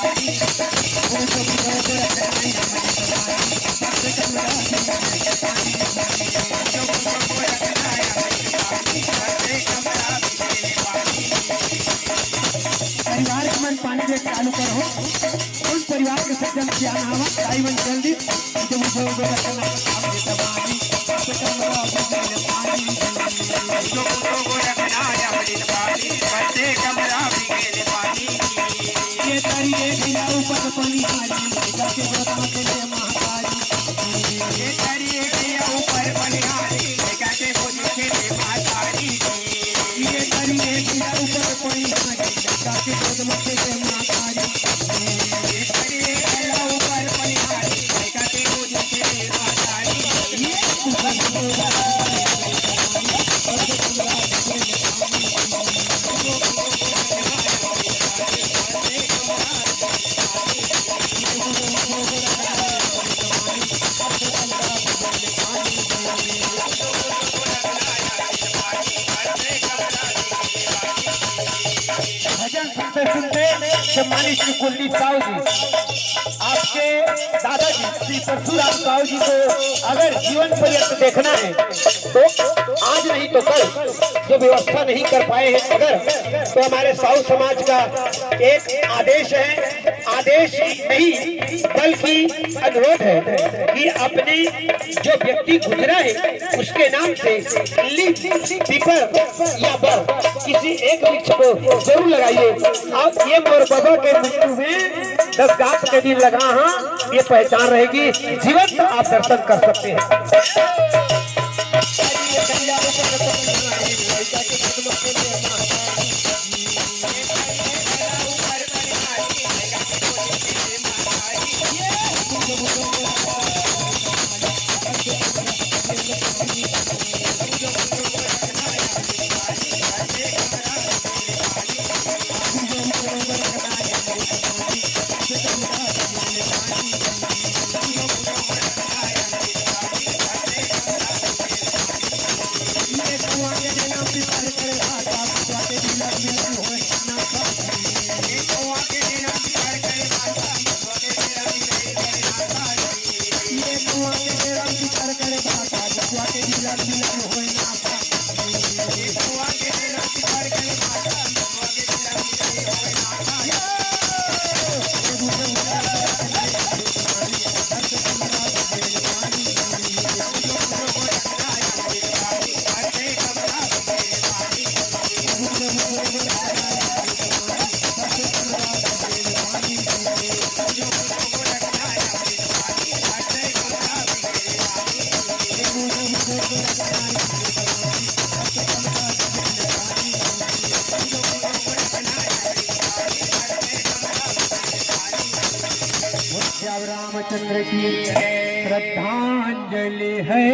परिवार के मन पानी दे चालू करो उस परिवार के सज्जन क्या नाम है ताई मन जल्दी जो मुझे वो रखना आप देता पानी तो कमरा बिगल पानी जो को रखना या बड़ी पानी करते कमरा बिगल पानी ये तारी रे ढिला ऊपर पानी हारी जाके गोदाम के लिए महाकाली ये तारी रे ढिला ऊपर पानी हारी जाके बोली के महाकाली ये तारी रे ढिला ऊपर पानी हारी जाके गोदाम के लिए महाकाली ये तारी रे ढिला ऊपर पानी हारी जाके बोली के महाकाली ये भजन सुनते सुनते सम्मानित श्री कुलदीप साहू जी आपके दादाजी श्री परशुराम साहू जी को अगर जीवन पर्यंत देखना है तो आज नहीं तो कल जो व्यवस्था नहीं कर पाए हैं अगर तो हमारे साहू समाज का एक आदेश है आदेश नहीं बल्कि अनुरोध है कि अपने जो व्यक्ति गुजरा है उसके नाम से पीपल या बर किसी एक वृक्ष को जरूर लगाइए। आप ये मोर बाबा के मृत्यु में 10 गांठ के दिन लगा हाँ ये पहचान रहेगी जीवंत आप दर्शन कर सकते हैं। रामचंद्र की श्रद्धांजलि है।